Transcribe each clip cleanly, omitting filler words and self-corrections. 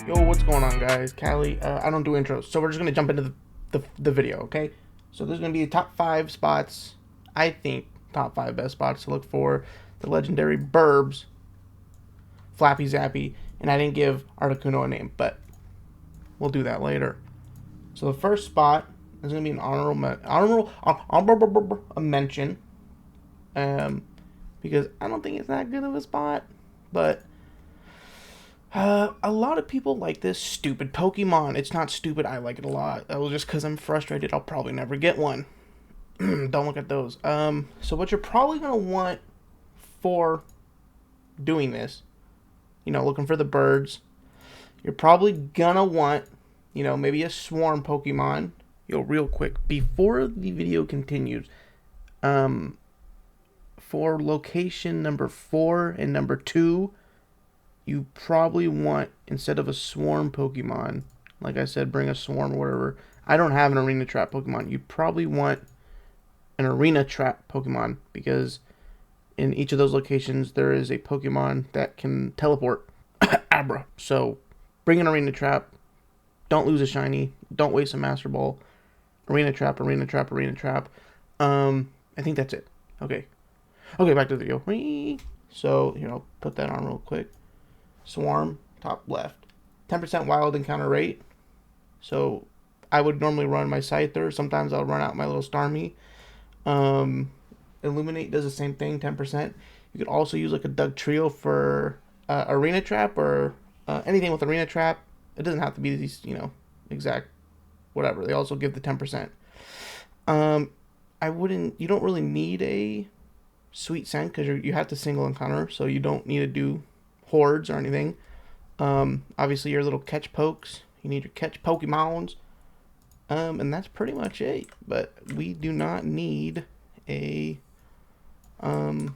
Yo, what's going on, guys? Cali. I don't do intros, so we're just gonna jump into the video, okay? So there's gonna be top 5 spots. I think top 5 best spots to look for the legendary Burbs, Flappy Zappy, and I didn't give Articuno a name, but we'll do that later. So the first spot is gonna be an honorable mention, because I don't think it's that good of a spot, but. A lot of people like this stupid Pokemon. It's not stupid. I like it a lot. That was just because I'm frustrated. I'll probably never get one. Don't look at those. So what you're probably going to want for doing this, looking for the birds, you're probably going to want, maybe a swarm Pokemon. Real quick, before the video continues, for location number 4 and number 2, you probably want, instead of a swarm Pokemon, like I said, bring a swarm or whatever. I don't have an arena trap Pokemon. You probably want an arena trap Pokemon, because in each of those locations there is a Pokemon that can teleport. Abra. So bring an arena trap. Don't lose a shiny. Don't waste a Master Ball. Arena trap, arena trap, arena trap. I think that's it. Okay, back to the video. So, I'll put that on real quick. Swarm, top left. 10% wild encounter rate. So I would normally run my Scyther. Sometimes I'll run out my little Starmie. Illuminate does the same thing, 10%. You could also use like a Doug Trio for Arena Trap, or anything with Arena Trap. It doesn't have to be these, exact whatever. They also give the 10%. You don't really need a Sweet Scent, because you have to single encounter, so you don't need to do hordes or anything. Obviously your little catch pokes, you need your catch Pokemons, and that's pretty much it. But we do not need a I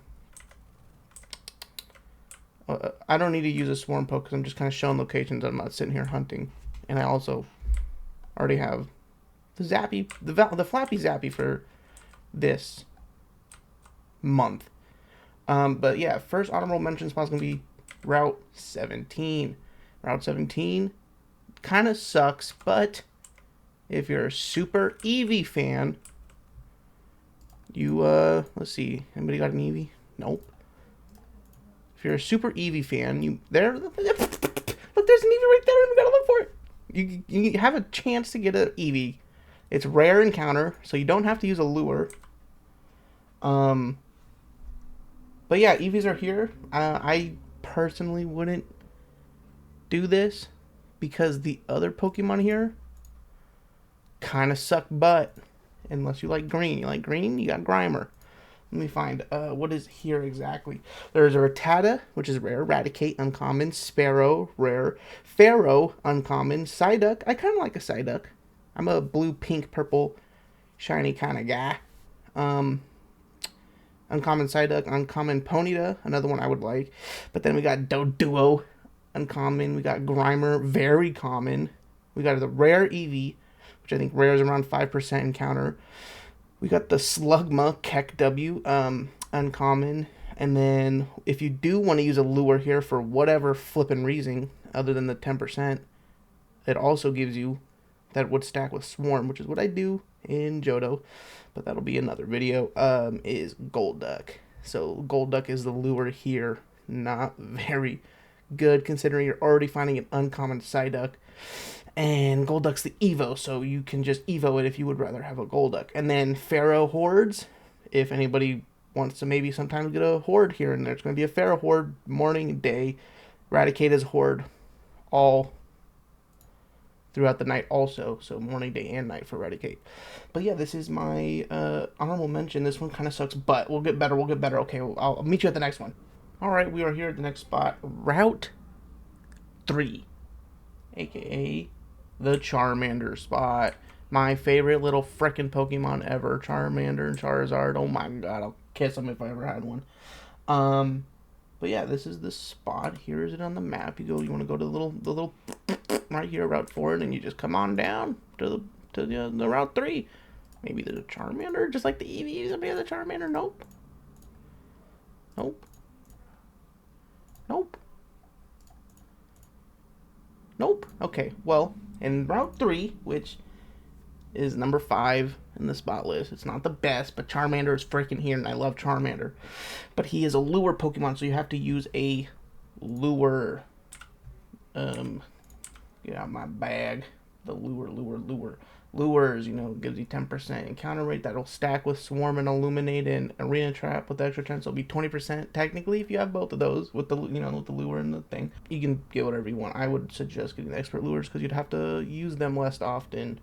don't need to use a swarm poke, because I'm just kind of showing locations. I'm not sitting here hunting, and I also already have the Zappy, the Flappy Zappy for this month. But yeah, first honorable mention spot is gonna be Route 17. Route 17 kind of sucks, but if you're a super Eevee fan, let's see, anybody got an Eevee? Nope. If you're a super Eevee fan, look, there's an Eevee right there, and we gotta look for it. You have a chance to get an Eevee. It's rare encounter, so you don't have to use a lure. But yeah, Eevees are here. I personally wouldn't do this, because the other Pokemon here kind of suck butt, unless you like green. You like green, you got Grimer. Let me find what is here exactly. There's a Rattata, which is rare, Raticate, uncommon, Sparrow, rare, Pharaoh, uncommon, Psyduck. I kind of like a Psyduck. I'm a blue, pink, purple, shiny kind of guy. Uncommon Psyduck, uncommon Ponyta, another one I would like. But then we got Doduo, uncommon. We got Grimer, very common. We got the rare Eevee, which I think rare is around 5% encounter. We got the Slugma, Keck W, uncommon. And then if you do want to use a lure here for whatever flippin' reason other than the 10%, it also gives you that would stack with Swarm, which is what I do in Johto, but that'll be another video. Is Golduck. So Golduck is the lure here. Not very good, considering you're already finding an uncommon Psyduck, and Golduck's the Evo, so you can just Evo it if you would rather have a Golduck. And then Pharaoh hordes, if anybody wants to maybe sometimes get a horde here and there's going to be a Pharaoh horde morning and day. Raticate is horde all throughout the night also, so morning, day, and night for Raticate. But yeah, this is my honorable mention. This one kind of sucks, but we'll get better. Okay, I'll meet you at the next one. Alright, we are here at the next spot. Route 3, aka the Charmander spot. My favorite little frickin' Pokemon ever. Charmander and Charizard. Oh my god, I'll kiss them if I ever had one. But yeah, this is the spot. Here is it on the map. You want to go to the little right here, Route 4, and then you just come on down to the Route 3. Maybe there's a Charmander, just like the Eevee. Maybe there's a Charmander. Nope. Nope. Okay, well, in Route 3, which is number 5 in the spot list, it's not the best, but Charmander is freaking here, and I love Charmander. But he is a lure Pokemon, so you have to use a lure. Get out my bag. The lure. Lures, gives you 10% encounter rate. That'll stack with Swarm and Illuminate and Arena Trap with the extra 10, so it'll be 20% technically if you have both of those with with the lure and the thing. You can get whatever you want. I would suggest getting the expert lures because you'd have to use them less often.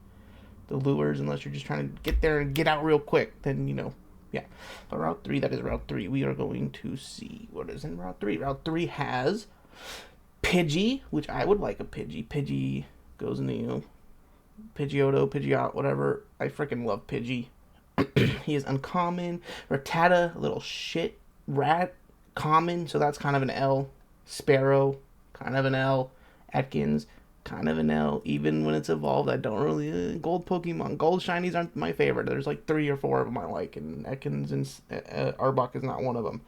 The lures, unless you're just trying to get there and get out real quick, then yeah. But Route 3, that is Route 3. We are going to see what is in Route 3. Route 3 has Pidgey, which I would like a Pidgey. Pidgey goes in the, Pidgeotto, Pidgeot, whatever. I freaking love Pidgey. He is uncommon. Rattata, a little shit rat, common, so that's kind of an L. Sparrow, kind of an L. Atkins, kind of an L. Even when it's evolved, I don't really... gold Pokemon. Gold shinies aren't my favorite. There's like 3 or 4 of them I like, and Atkins and Arbok is not one of them.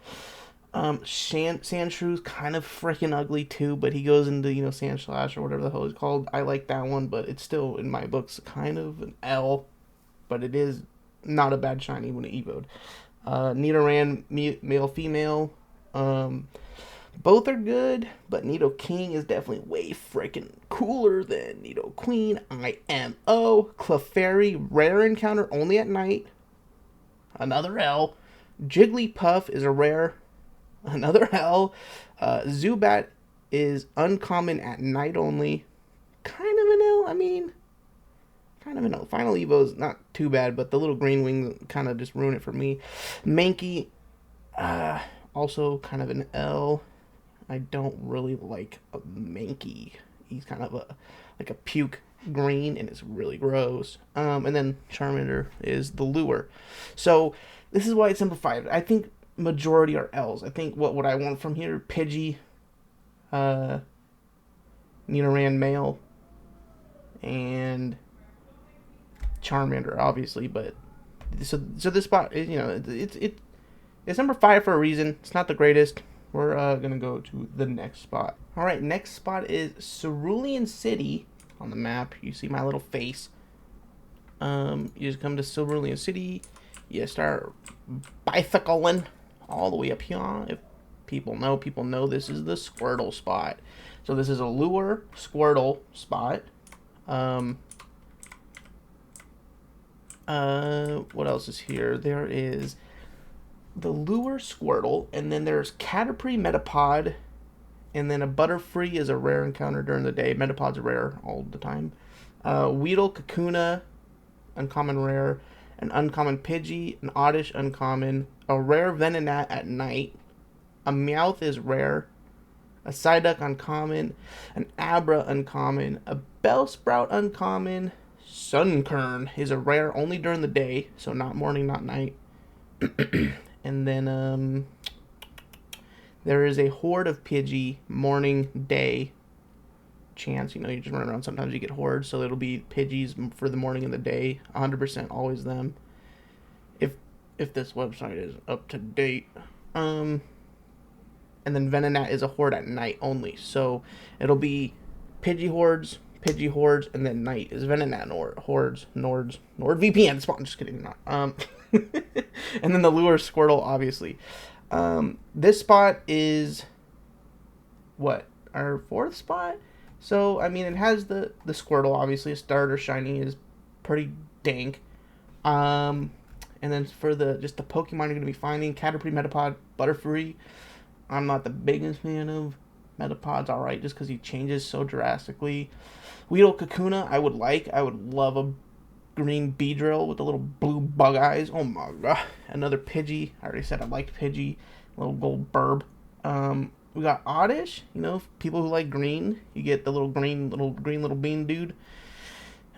Sandshrews, kind of freaking ugly too, but he goes into, Sandslash or whatever the hell it's called. I like that one, but it's still, in my books, kind of an L, but it is not a bad shiny when it evoed. Nidoran, male, female, both are good, but Nido-King is definitely way freaking cooler than Nido-Queen. IMO, Clefairy, rare encounter only at night, another L. Jigglypuff is a rare, another L. Zubat is uncommon at night only. Kind of an L. Kind of an L. Final Evo's not too bad, but the little green wings kind of just ruin it for me. Mankey, also kind of an L. I don't really like a Mankey. He's kind of like a puke green, and it's really gross. And then Charmander is the lure. So this is why it's number 5. I think majority are L's. I think what I want from here, Pidgey, Nidoran male, and Charmander, obviously. But so this spot is, it's number 5 for a reason. It's not the greatest. We're gonna go to the next spot. All right, next spot is Cerulean City on the map. You see my little face. You just come to Cerulean City. You start bicycling all the way up here. If people know this is the Squirtle spot. So this is a lure Squirtle spot. What else is here? There is the lure Squirtle, and then there's Caterpie Metapod, and then a Butterfree is a rare encounter during the day. Metapod's rare all the time. Weedle, Kakuna, uncommon rare. An uncommon Pidgey, an Oddish uncommon, a rare Venonat at night, a Meowth is rare, a Psyduck uncommon, an Abra uncommon, a Bellsprout uncommon, Sunkern is a rare only during the day, so not morning, not night. And then there is a horde of Pidgey, morning, day chance. You just run around, sometimes you get hordes, so it'll be Pidgeys for the morning and the day. 100% always them. If this website is up to date. And then Venonat is a horde at night only, so it'll be Pidgey hordes, and then night is Venonat hordes, NordVPN spawn. Just kidding, not. And then the lure Squirtle, obviously. This spot is what, our 4th spot. So it has the Squirtle, obviously. A starter shiny is pretty dank. And then for the Pokemon you're gonna be finding, Caterpie, Metapod, Butterfree. I'm not the biggest fan of Metapod's alright, just because he changes so drastically. Weedle, Kakuna, I would love a green Beedrill with the little blue bug eyes. Oh my god. Another Pidgey. I already said I liked Pidgey. Little gold burb. We got Oddish. People who like green, you get the little green little bean dude.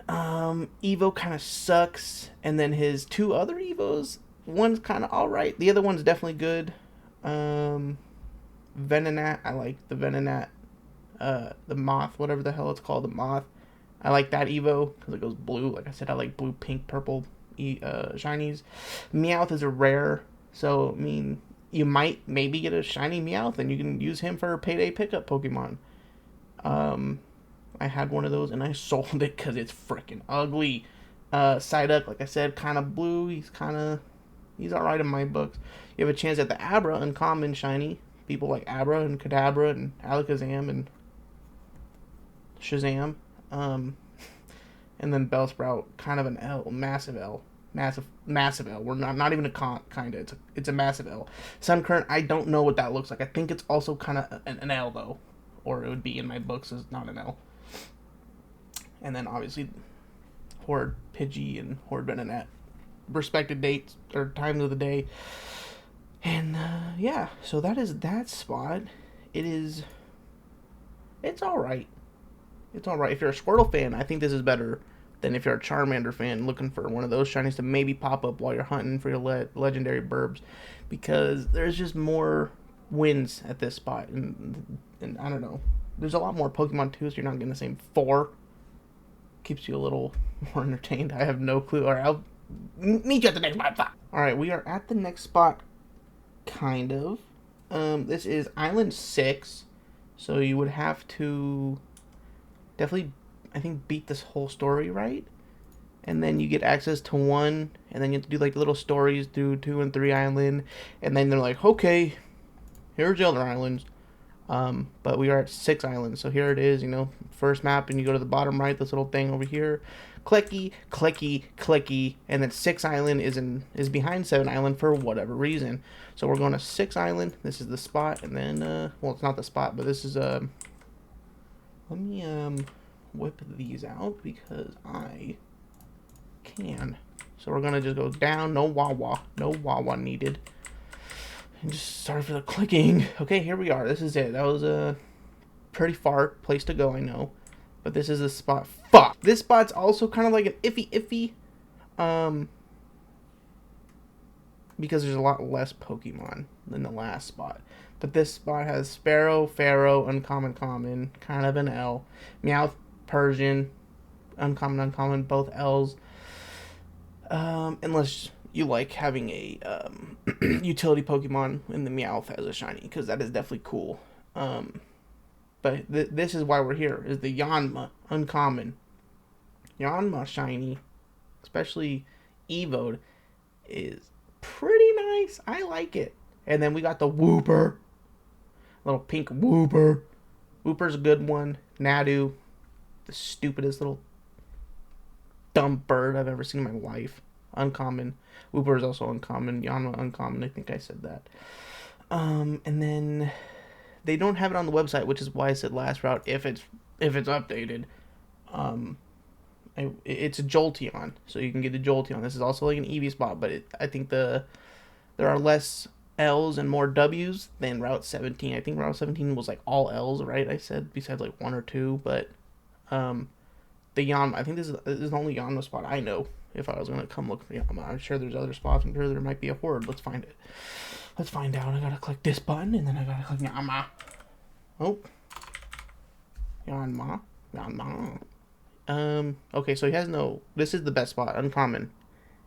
Evo kind of sucks, and then his 2 other Evos, one's kind of alright, the other one's definitely good. Venonat, I like the Venonat, the Moth, whatever the hell it's called, the Moth. I like that Evo because it goes blue. Like I said, I like blue, pink, purple shinies. Meowth is a rare, so you might maybe get a shiny Meowth, and you can use him for a payday pickup Pokemon. I had one of those and I sold it because it's freaking ugly. Psyduck, like I said, kind of blue. He's alright in my books. You have a chance at the Abra, uncommon shiny. People like Abra and Kadabra and Alakazam and Shazam. And then Bellsprout, kind of an L, massive L. Massive L. We're not even a kind of. It's a massive L. Suncurrent, I don't know what that looks like. I think it's also kind of an L, though. Or it would be in my books as not an L. And then, obviously, Horde Pidgey and Horde Venonat. Respected dates, or times of the day. And, yeah. So that is that spot. It's alright. It's alright. If you're a Squirtle fan, I think this is better than if you're a Charmander fan looking for one of those shinies to maybe pop up while you're hunting for your legendary burbs. Because there's just more wins at this spot. And I don't know. There's a lot more Pokemon too, so you're not getting the same 4. Keeps you a little more entertained. I have no clue. Alright, I'll meet you at the next spot. Alright, we are at the next spot. Kind of. This is Island 6. So you would have to definitely, I think, beat this whole story, right? And then you get access to 1, and then you have to do, like, little stories through 2 and 3 Island, and then they're like, okay, here's the other islands. But we are at 6 islands, so here it is, you know, first map, and you go to the bottom right, this little thing over here, clicky, clicky, clicky, and then 6 island is behind 7 island for whatever reason. So we're going to 6 island, this is the spot, and then, well, it's not the spot, but this is, let me, whip these out, because I can. So we're gonna just go down, no wah-wah needed. And just sorry for the clicking. Okay, here we are, this is it. That was a pretty far place to go, I know. But this is the spot. Fuck! This spot's also kind of like an iffy, because there's a lot less Pokemon than the last spot. But this spot has Sparrow, Pharaoh, uncommon, common, kind of an L. Meowth, Persian, uncommon, both L's. Unless you like having a utility Pokemon in the Meowth as a shiny, because that is definitely cool. But this is why we're here, is the Yanma, uncommon. Yanma shiny, especially Evo'd, is pretty nice. I like it. And then we got the Wooper. Little pink Wooper. Wooper's a good one. Nadu, the stupidest little dumb bird I've ever seen in my life. Uncommon. Wooper is also uncommon. Yanma uncommon. I think I said that. And then they don't have it on the website, which is why I said last route if it's updated. It's a Jolteon, so you can get the Jolteon. This is also like an Eevee spot, but I think there are less L's and more W's than Route 17. I think Route 17 was like all L's, right? I said, besides like 1 or 2, but the Yanma, I think this is the only Yanma spot I know. If I was going to come look for Yanma, I'm sure there's other spots. I'm sure there might be a horde. Let's find it. Let's find out. I gotta click this button, and then I gotta click Yanma. Oh. Yanma. Okay, so he has no... This is the best spot. Uncommon.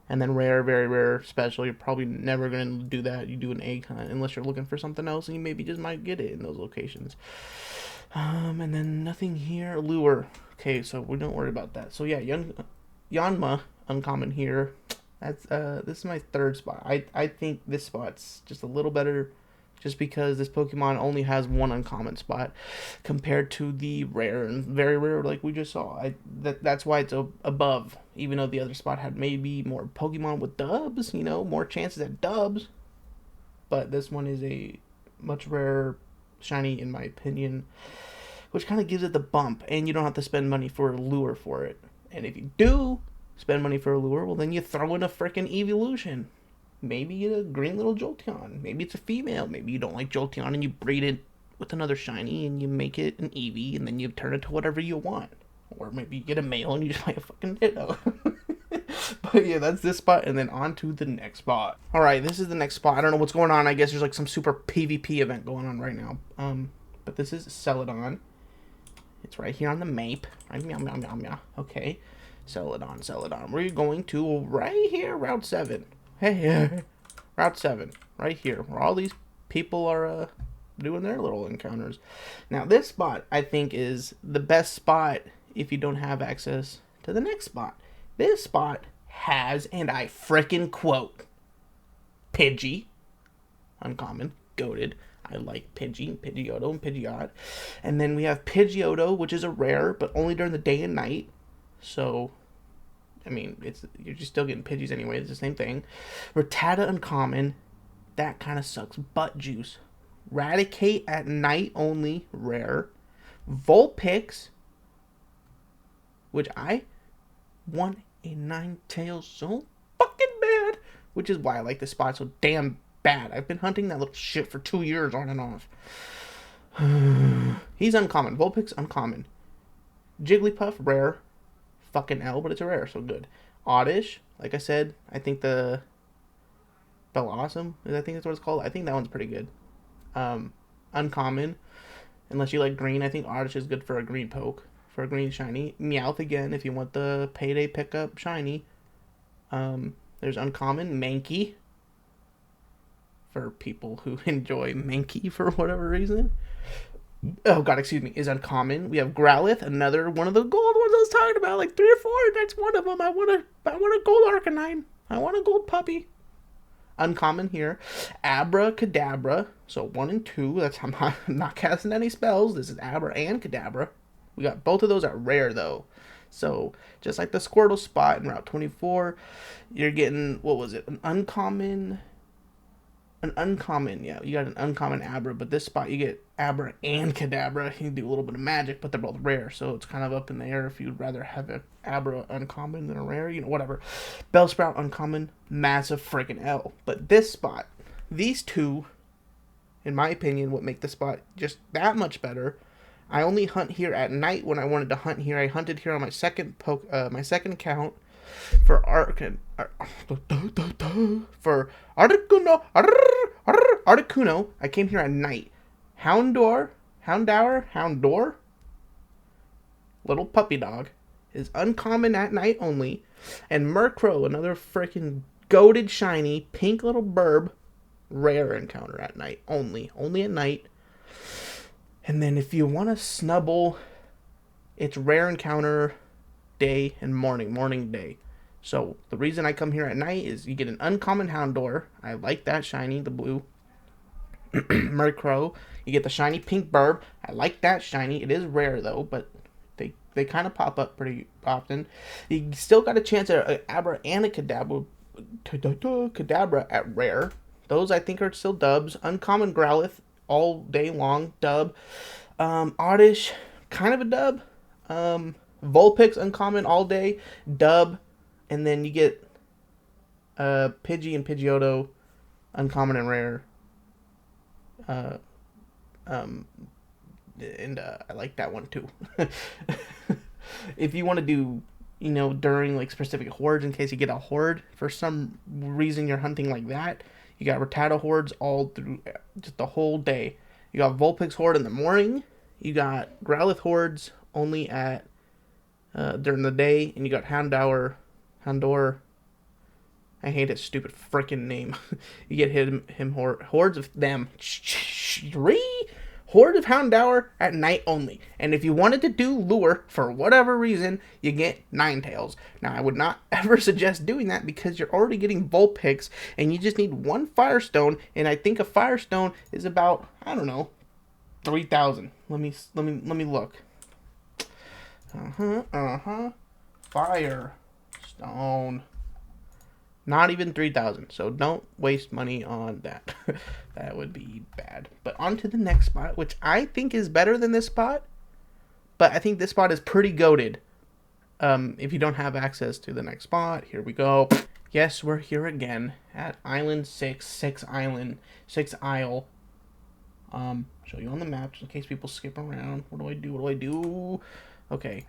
And then rare, very rare, special. You're probably never going to do that. You do an egg hunt unless you're looking for something else, and you maybe just might get it in those locations. And then nothing here. Lure. Okay, so we don't worry about that. So yeah, Yanma, uncommon here. That's this is my 3rd spot. I think this spot's just a little better, just because this Pokemon only has 1 uncommon spot compared to the rare and very rare like we just saw. That's why it's above, even though the other spot had maybe more Pokemon with dubs, you know, more chances at dubs. But this one is a much rarer shiny, in my opinion, which kind of gives it the bump, and you don't have to spend money for a lure for it. And if you do spend money for a lure, well, then you throw in a freaking evolution. Maybe you get a green little Jolteon. Maybe it's a female. Maybe you don't like Jolteon and you breed it with another shiny and you make it an Eevee and then you turn it to whatever you want. Or maybe you get a male and you just like a fucking Ditto. But yeah, that's this spot, and then on to the next spot. Alright, this is the next spot. I don't know what's going on. I guess there's like some super PvP event going on right now. But this is Celadon. It's right here on the map. Okay. Celadon. We're going to right here, Route 7. Hey, Route 7. Right here. Where all these people are doing their little encounters. Now, this spot, I think, is the best spot if you don't have access to the next spot. This spot has, and I frickin' quote, Pidgey, uncommon, goated. I like Pidgey, Pidgeotto, and Pidgeot. And then we have Pidgeotto, which is a rare, but only during the day and night. So, I mean, you're just still getting Pidgeys anyway. It's the same thing. Rattata, uncommon. That kind of sucks. Butt Juice. Raticate at night only, rare. Vulpix, which I want a Ninetales so fucking bad, which is why I like this spot so damn bad. I've been hunting that little shit for 2 years on and off. He's uncommon. Vulpix, uncommon. Jigglypuff, rare. Fucking L, but it's a rare, so good. Oddish, like I said, I think the Bellossom, I think that's what it's called. I think that one's pretty good. Uncommon, unless you like green. I think Oddish is good for a green poke, for a green shiny. Meowth again, if you want the payday pickup shiny. There's uncommon. Mankey, for people who enjoy Mankey for whatever reason. Oh god, excuse me, is uncommon. We have Growlithe, another one of the gold ones I was talking about, like 3 or 4. That's one of them. I want a gold Arcanine. I want a gold puppy. Uncommon here. Abracadabra. So 1 and 2. That's I'm not casting any spells. This is Abra and Kadabra. We got both of those at rare though. So just like the Squirtle spot in Route 24, you're getting, what was it? An uncommon, yeah, you got an uncommon Abra, but this spot you get Abra and Kadabra. You can do a little bit of magic, but they're both rare, so it's kind of up in the air if you'd rather have a Abra uncommon than a rare, whatever. Bellsprout uncommon, massive freaking L. But this spot, these two, in my opinion, would make the spot just that much better. I only hunt here at night when I wanted to hunt here. I hunted here on my second account for Articuno. I came here at night. Houndour, little puppy dog, is uncommon at night only. And Murkrow, another freaking goated shiny, pink little burb, rare encounter at night only. Only at night. And then if you want to snubble, it's rare encounter day and morning day. So the reason I come here at night is you get an uncommon Houndour. I like that shiny, the blue. Murkrow. You get the shiny pink burb. I like that shiny. It is rare though, but they kind of pop up pretty often. You still got a chance at an Abra and a Kadabra at rare. Those I think are still dubs. Uncommon Growlithe all day long, dub. Oddish, kind of a dub. Vulpix uncommon all day, dub. And then you get Pidgey and Pidgeotto, uncommon and rare. I like that one too. If you want to do, during like specific hordes, in case you get a horde for some reason you're hunting like that, you got Rattata hordes all through just the whole day. You got Vulpix horde in the morning. You got Growlithe hordes only at during the day, and you got Houndour. I hate his stupid freaking name. You get him hordes of them. Horde of Houndour at night only. And if you wanted to do lure for whatever reason, you get Ninetales. Now, I would not ever suggest doing that because you're already getting Vulpix and you just need 1 Firestone. And I think a Firestone is about, I don't know, 3,000. Let me look. Firestone. Not even 3,000. So don't waste money on that. That would be bad. But on to the next spot, which I think is better than this spot. But I think this spot is pretty goated. If you don't have access to the next spot, here we go. Yes, we're here again at Island 6, 6 Isle. Show you on the map just in case people skip around. What do I do? Okay.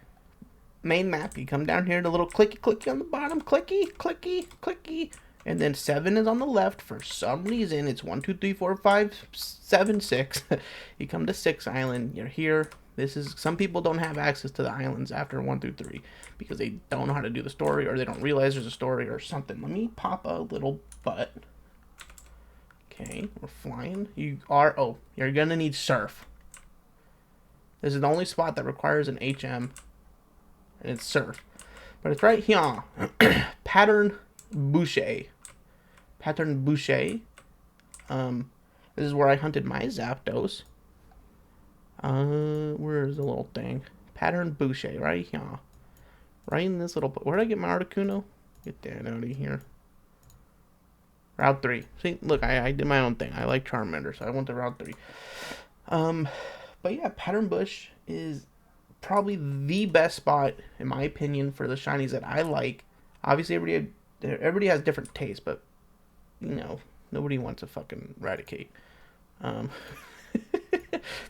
Main map, you come down here, the little clicky on the bottom, clicky, and then 7 is on the left. For some reason, it's 1, 2, 3, 4, 5, 7, 6. You come to 6 Island, you're here. Some people don't have access to the islands after 1 through 3 because they don't know how to do the story, or they don't realize there's a story or something. Let me pop a little butt. Okay, we're flying. You're gonna need Surf. This is the only spot that requires an HM, and it's Surf. But it's right here. Pattern Boucher. Pattern Boucher. This is where I hunted my Zapdos. Where's the little thing? Pattern Boucher, right here. Right in this little... Where did I get my Articuno? Get that out of here. Route 3. See, look, I did my own thing. I like Charmander, so I went to Route 3. But yeah, Pattern Bush is probably the best spot, in my opinion, for the shinies that I like. Obviously, everybody has different tastes, but, you know, nobody wants to fucking eradicate.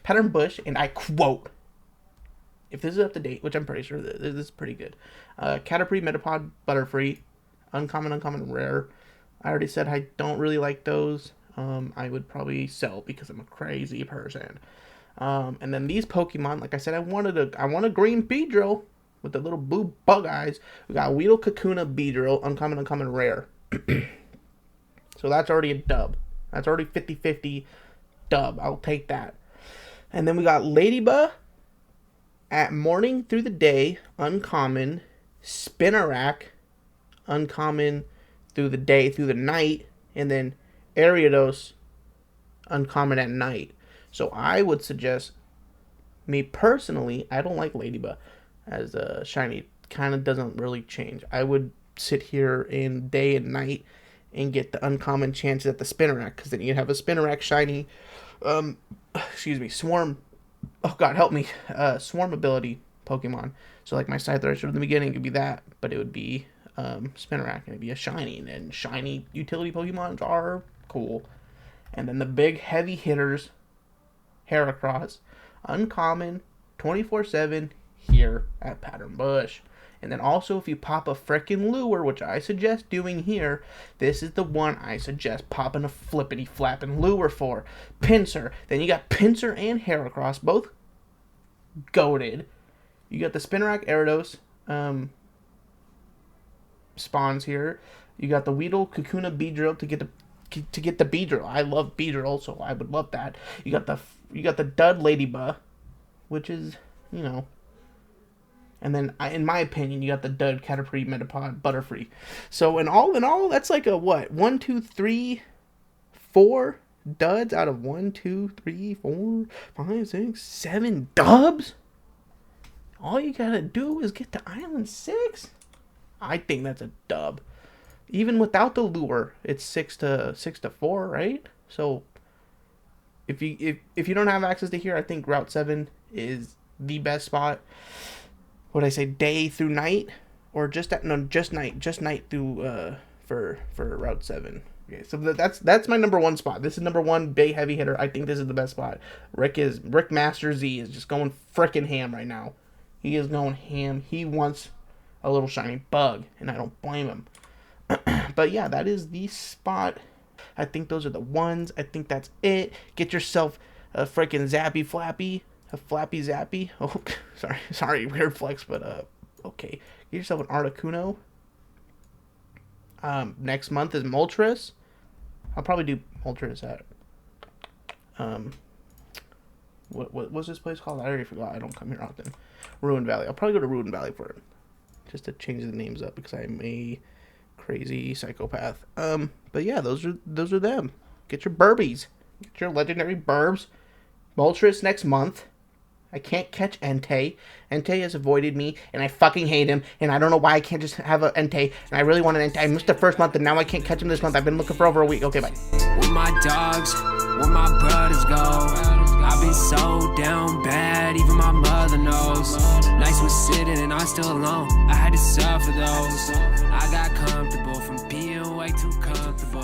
Pattern Bush, and I quote, if this is up to date, which I'm pretty sure this is pretty good. Caterpie, Metapod, Butterfree, uncommon, rare. I already said I don't really like those. I would probably sell because I'm a crazy person. And then these Pokemon, like I said, I want a green Beedrill with the little blue bug eyes. We got Weedle, Kakuna, Beedrill, uncommon, rare. So that's already a dub. That's already 50-50 dub. I'll take that. And then we got Ladybug at morning through the day, uncommon, Spinarak, uncommon through the day, through the night, and then Ariados, uncommon at night. So I would suggest, me personally, I don't like Ladybug as a shiny. Kind of doesn't really change. I would sit here in day and night and get the uncommon chances at the Spinarak, because then you'd have a Spinarak shiny, Swarm, oh god, help me, Swarm ability Pokemon. So like my Scyther I showed in the beginning could be that, but it would be Spinarak, and it'd be a shiny, and shiny utility Pokemons are cool. And then the big heavy hitters, Heracross, uncommon, 24/7 here at Pattern Bush. And then also, if you pop a frickin' lure, which I suggest doing here, this is the one I suggest popping a flippity-flapping lure for. Pinsir. Then you got Pinsir and Heracross, both goated. You got the Spinarak Ariados spawns here. You got the Weedle, Kakuna, Beedrill to get the Beedrill. I love Beedrill, so I would love that. You got the Dud Ladybug, which is, you know. And then, in my opinion, you got the Dud Caterpie, Metapod, Butterfree. So, in all, that's like a what? 1, 2, 3, 4 duds out of 1, 2, 3, 4, 5, 6, 7 dubs? All you gotta do is get to Island 6? I think that's a dub. Even without the lure, it's 6 to 4, right? So, if you don't have access to here, I think Route 7 is the best spot. What I say, day through night, or just night through for Route 7. Okay, so that's my number one spot. This is number one day heavy hitter. I think this is the best spot. Rick Master Z is just going frickin' ham right now. He is going ham. He wants a little shiny bug, and I don't blame him. But yeah, that is the spot. I think those are the ones. I think that's it. Get yourself a frickin' Zappy Flappy. A Flappy Zappy. Oh, sorry, weird flex, but okay. Get yourself an Articuno. Next month is Moltres. I'll probably do Moltres at what's this place called? I already forgot. I don't come here often. Ruin Valley. I'll probably go to Ruin Valley for it, just to change the names up because I'm a crazy psychopath. But yeah, those are them. Get your Burbies. Get your legendary Burbs. Moltres next month. I can't catch Entei. Entei has avoided me, and I fucking hate him, and I don't know why I can't just have an Entei, and I really want an Entei. I missed the first month, and now I can't catch him this month. I've been looking for over a week. Okay, bye. With my dogs, where my brothers go, I've been so down bad, even my mother knows. Nights was sitting, and I'm still alone. I had to suffer those. I got comfortable from being way too comfortable.